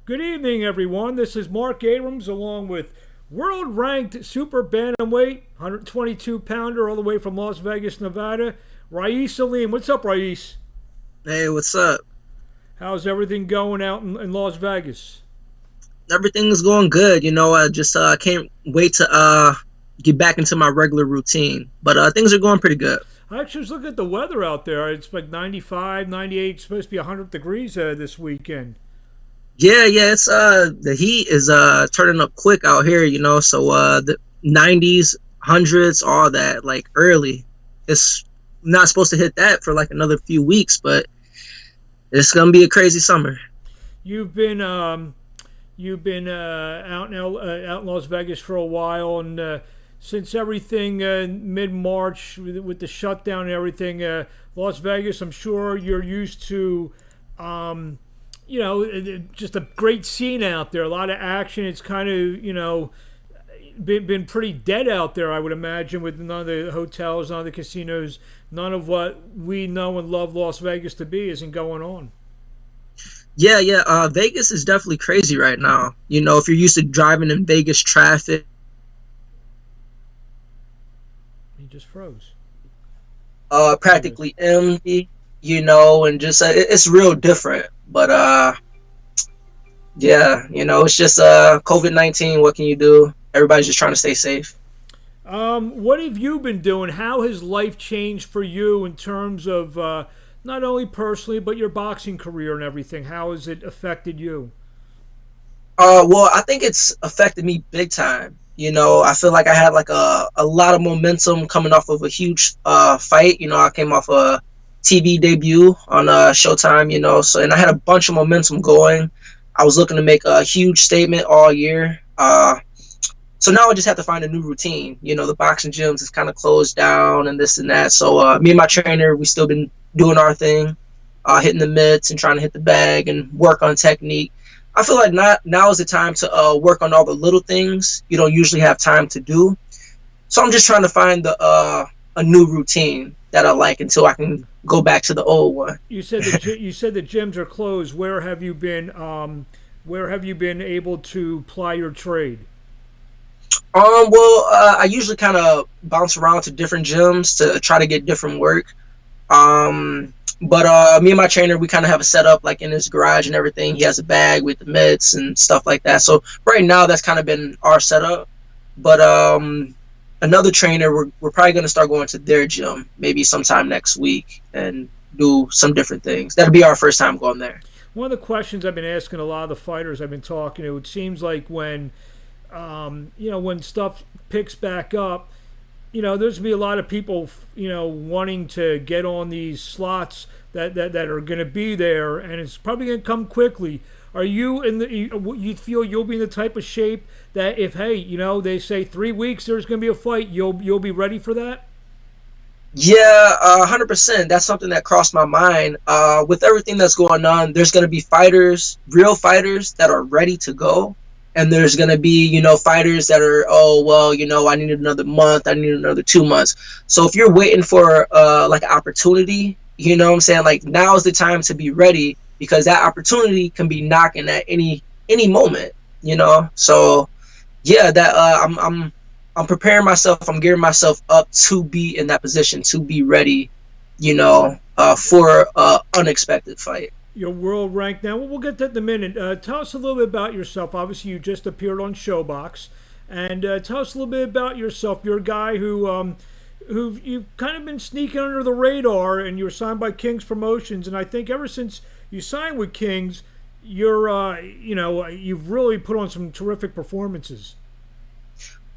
Good evening, everyone. This is Mark Abrams along with world ranked super bantamweight, 122 pounder, all the way from Las Vegas, Nevada, Raeese Aleem. What's up, Raeese? Hey, what's up? How's everything going out in Las Vegas? Everything's going good. I just can't wait to get back into my regular routine. But things are going pretty good. I actually was looking at the weather out there. It's like 95, 98, it's supposed to be 100 degrees this weekend. Yeah, yeah, it's the heat is turning up quick out here, so the 90s, hundreds, all that like early. It's not supposed to hit that for like another few weeks, but it's gonna be a crazy summer. You've been out in Las Vegas for a while, and since everything mid March with the shutdown and everything, Las Vegas, I'm sure you're used to. Just a great scene out there. A lot of action. It's kind of been pretty dead out there. I would imagine with none of the hotels, none of the casinos, none of what we know and love Las Vegas to be isn't going on. Yeah, yeah. Vegas is definitely crazy right now. If you're used to driving in Vegas traffic, He just froze. There he is. practically empty, and just it's real different. But yeah, it's just COVID-19. What can you do? Everybody's just trying to stay safe. What have you been doing? How has life changed for you in terms of not only personally but your boxing career and everything? How has it affected you? Well, I think it's affected me big time. I feel like I had like a lot of momentum coming off of a huge fight. I came off a TV debut on Showtime. So and I had a bunch of momentum going. I was looking to make a huge statement all year. So now I just have to find a new routine. The boxing gyms is kind of closed down and this and that. So me and my trainer, we still been doing our thing, hitting the mitts and trying to hit the bag and work on technique. I feel like not now is the time to work on all the little things you don't usually have time to do. So I'm just trying to find a new routine that I like until I can go back to the old one. You said the gyms are closed. Where have you been? Where have you been able to ply your trade? Well, I usually kind of bounce around to different gyms to try to get different work. But me and my trainer, we kind of have a setup like in his garage and everything. He has a bag with the mitts and stuff like that. So right now, that's kind of been our setup. But another trainer, we're probably going to start going to their gym maybe sometime next week and do some different things. That'll be our first time going there. One of the questions I've been asking a lot of the fighters I've been talking to, it seems like when when stuff picks back up, there's gonna be a lot of people, wanting to get on these slots that are gonna be there, and it's probably gonna come quickly. Are you you feel you'll be in the type of shape that if hey, they say 3 weeks there's gonna be a fight, you'll be ready for that? Yeah, 100%. That's something that crossed my mind. With everything that's going on, there's going to be fighters, real fighters that are ready to go. And there's going to be, fighters that are, oh, well, I need another month. I need another 2 months. So if you're waiting for like an opportunity, what I'm saying? Like now is the time to be ready because that opportunity can be knocking at any moment. So yeah, that I'm preparing myself. I'm gearing myself up to be in that position, to be ready, for a unexpected fight. Your world rank now. We'll get to that in a minute. Tell us a little bit about yourself. Obviously, you just appeared on Showbox, and tell us a little bit about yourself. You're a guy who you've kind of been sneaking under the radar, and you were signed by Kings Promotions. And I think ever since you signed with Kings, you've really put on some terrific performances.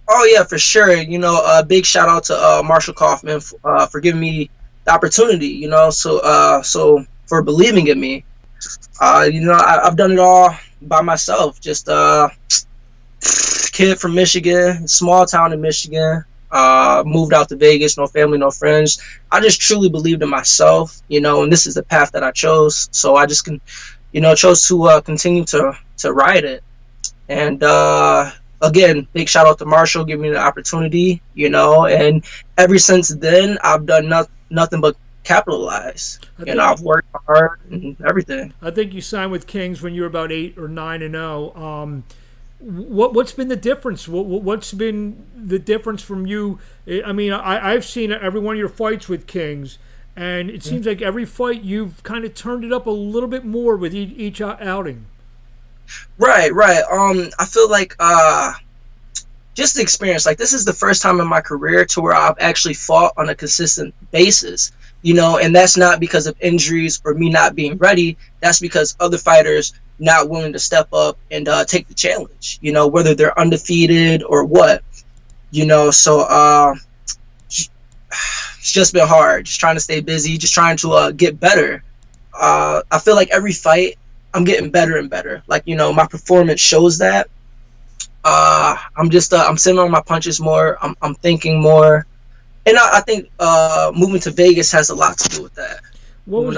Oh yeah, for sure. A big shout out to Marshall Kaufman for giving me the opportunity. So for believing in me. I've done it all by myself. Just kid from Michigan, small town in Michigan. Moved out to Vegas, no family, no friends. I just truly believed in myself, and this is the path that I chose. So I just chose to continue to ride it. And again, big shout out to Marshall giving me the opportunity, and ever since then I've done nothing but capitalize. I You know, think I've worked hard and everything. I think you signed with Kings when you were about 8 or 9 and 0. What's been the difference? What's been the difference from you? I mean, I've seen every one of your fights with Kings, and it seems like every fight you've kind of turned it up a little bit more with each outing. Right, right. I feel like just the experience. Like, this is the first time in my career to where I've actually fought on a consistent basis. You know, and that's not because of injuries or me not being ready. That's because other fighters not willing to step up and take the challenge. You know, whether they're undefeated or what. You know, so it's just been hard. Just trying to stay busy. Just trying to get better. I feel like every fight I'm getting better and better. Like, you know, my performance shows that. I'm sitting on my punches more. I'm thinking more. And I think moving to Vegas has a lot to do with that. What was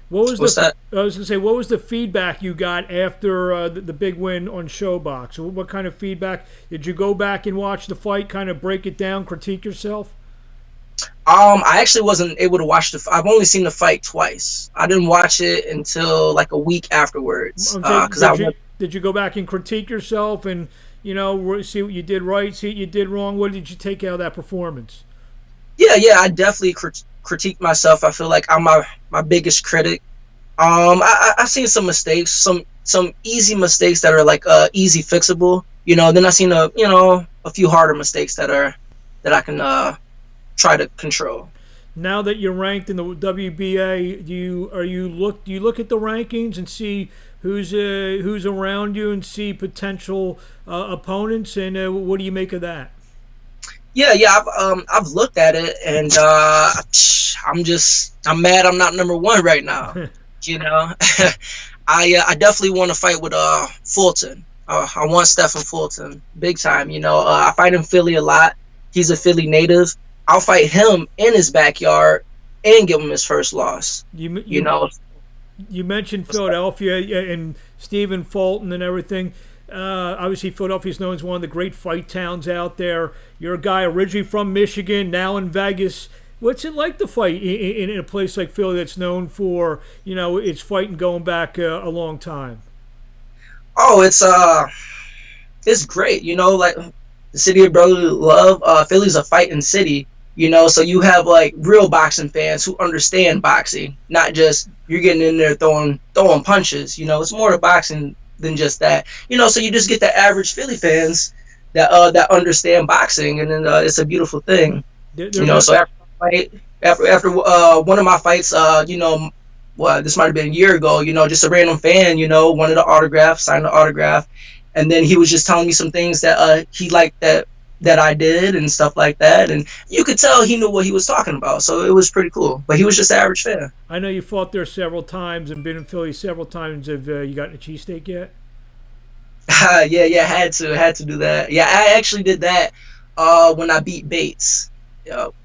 What's that? I was gonna say, what was the feedback you got after the big win on Showbox? What kind of feedback did you go back and watch the fight? Kind of break it down, critique yourself. I actually wasn't able to watch I've only seen the fight twice. I didn't watch it until like a week afterwards. Did you go back and critique yourself and, you know, see what you did right, see what you did wrong? What did you take out of that performance? Yeah, I definitely critique myself. I feel like I'm my biggest critic. I've seen some mistakes, some easy mistakes that are like easy fixable. You know, then I've seen a few harder mistakes that I can try to control. Now that you're ranked in the WBA, do you look at the rankings and see who's around you and see potential opponents, and what do you make of that? Yeah, I've looked at it, and I'm mad I'm not number one right now. You know, I definitely want to fight with Fulton. I want Stephen Fulton big time. You know, I fight in Philly a lot. He's a Philly native. I'll fight him in his backyard and give him his first loss. You know. You mentioned Philadelphia and Stephen Fulton and everything. Obviously, Philadelphia is known as one of the great fight towns out there. You're a guy originally from Michigan, now in Vegas. What's it like to fight in a place like Philly that's known for, you know, its fighting going back a long time? Oh, it's great. You know, like the city of brotherly love. Philly's a fighting city. You know, so you have like real boxing fans who understand boxing, not just you're getting in there throwing punches. You know, it's more to boxing than just that. You know, so you just get the average Philly fans that understand boxing, and then it's a beautiful thing. You know, so after one of my fights, you know, well, this might have been a year ago. You know, just a random fan, you know, wanted an autograph, signed the autograph, and then he was just telling me some things that he liked that I did and stuff like that, and you could tell he knew what he was talking about, so it was pretty cool. But he was just an average fan. I know you fought there several times and been in Philly several times. Have you gotten a cheesesteak yet? Yeah, had to do that. Yeah, I actually did that when I beat Bates. Yep.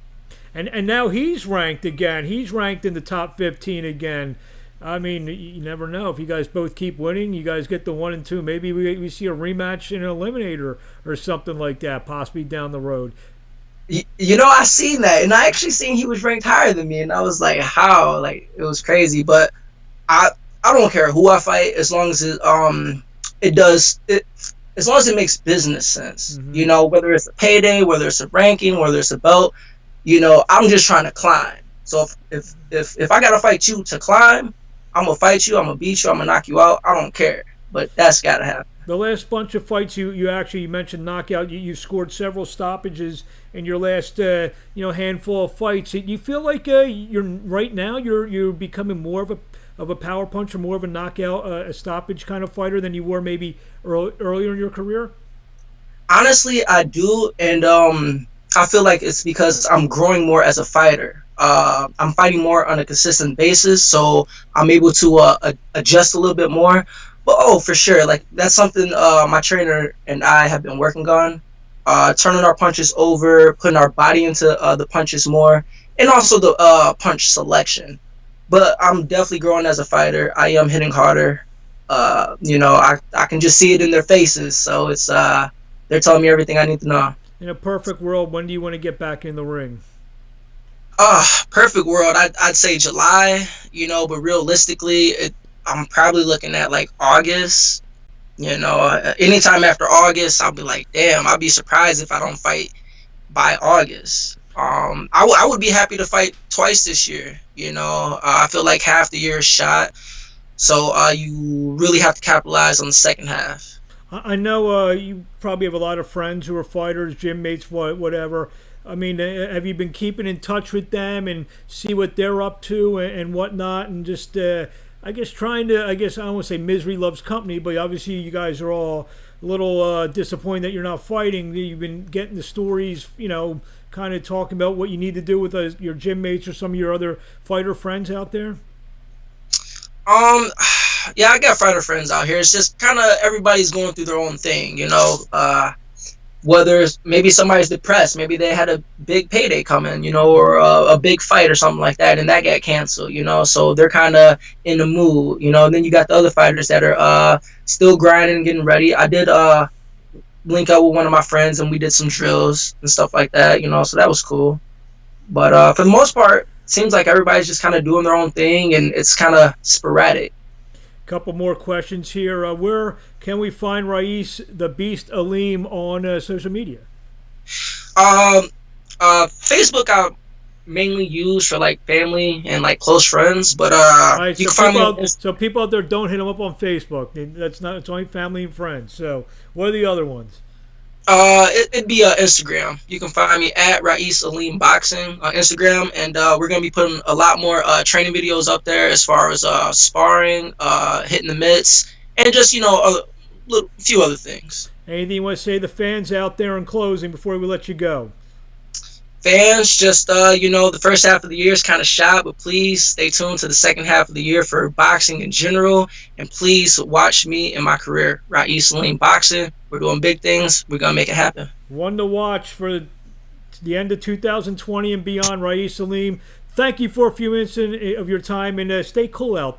And now he's ranked again. He's ranked in the top 15 again. I mean, you never know. If you guys both keep winning, you guys get the 1 and 2. Maybe we see a rematch in an eliminator or something like that, possibly down the road. You know, I seen that, and I actually seen he was ranked higher than me, and I was like, how? Like, it was crazy. But I don't care who I fight as long as as long as it makes business sense. Mm-hmm. You know, whether it's a payday, whether it's a ranking, whether it's a belt. You know, I'm just trying to climb. So if I gotta fight you to climb, I'm gonna fight you. I'm gonna beat you. I'm gonna knock you out. I don't care. But that's gotta happen. The last bunch of fights you actually mentioned knockout. You scored several stoppages in your last handful of fights. You feel like you're becoming more of a power puncher, more of a knockout, a stoppage kind of fighter than you were maybe earlier in your career. Honestly, I do, and I feel like it's because I'm growing more as a fighter. I'm fighting more on a consistent basis, so I'm able to adjust a little bit more. But for sure, like that's something my trainer and I have been working on, turning our punches over, putting our body into the punches more, and also the punch selection. But I'm definitely growing as a fighter. I am hitting harder. I can just see it in their faces, so it's they're telling me everything I need to know. In a perfect world, when do you want to get back in the ring? Perfect world. I'd say July, but realistically, I'm probably looking at like August. Anytime after August, I'll be like, damn, I'll be surprised if I don't fight by August. I would be happy to fight twice this year. I feel like half the year is shot, so you really have to capitalize on the second half. I know you probably have a lot of friends who are fighters, gym mates, whatever. I mean, have you been keeping in touch with them and see what they're up to and whatnot, and just I guess trying to, I guess I don't want to say misery loves company, but obviously you guys are all a little disappointed that you're not fighting. You've been getting the stories, kind of talking about what you need to do with your gym mates or some of your other fighter friends out there. Um, yeah, I got fighter friends out here. It's just kind of everybody's going through their own thing. Whether maybe somebody's depressed, maybe they had a big payday coming, or a big fight or something like that, and that got canceled, so they're kind of in the mood, and then you got the other fighters that are still grinding, getting ready. I did link up with one of my friends, and we did some drills and stuff like that, so that was cool. But for the most part, it seems like everybody's just kind of doing their own thing, and it's kind of sporadic. Couple more questions here. Where can we find Raeese the Beast Aleem on social media? Um, Facebook I mainly use for like family and like close friends, but All right, you so can find me. so people out there don't hit him up on Facebook. That's not. It's only family and friends. So what are the other ones? It'd be Instagram. You can find me at Raeese Aleem Boxing on Instagram, and we're gonna be putting a lot more training videos up there as far as sparring, hitting the mitts, and just a few other things. Anything you want to say to the fans out there in closing before we let you go? Fans, just the first half of the year is kind of shot, but please stay tuned to the second half of the year for boxing in general, and please watch me and my career, Raeese Aleem Boxing. We're doing big things. We're gonna make it happen. One to watch for the end of 2020 and beyond, Raeese Aleem. Thank you for a few minutes of your time, and stay cool out there.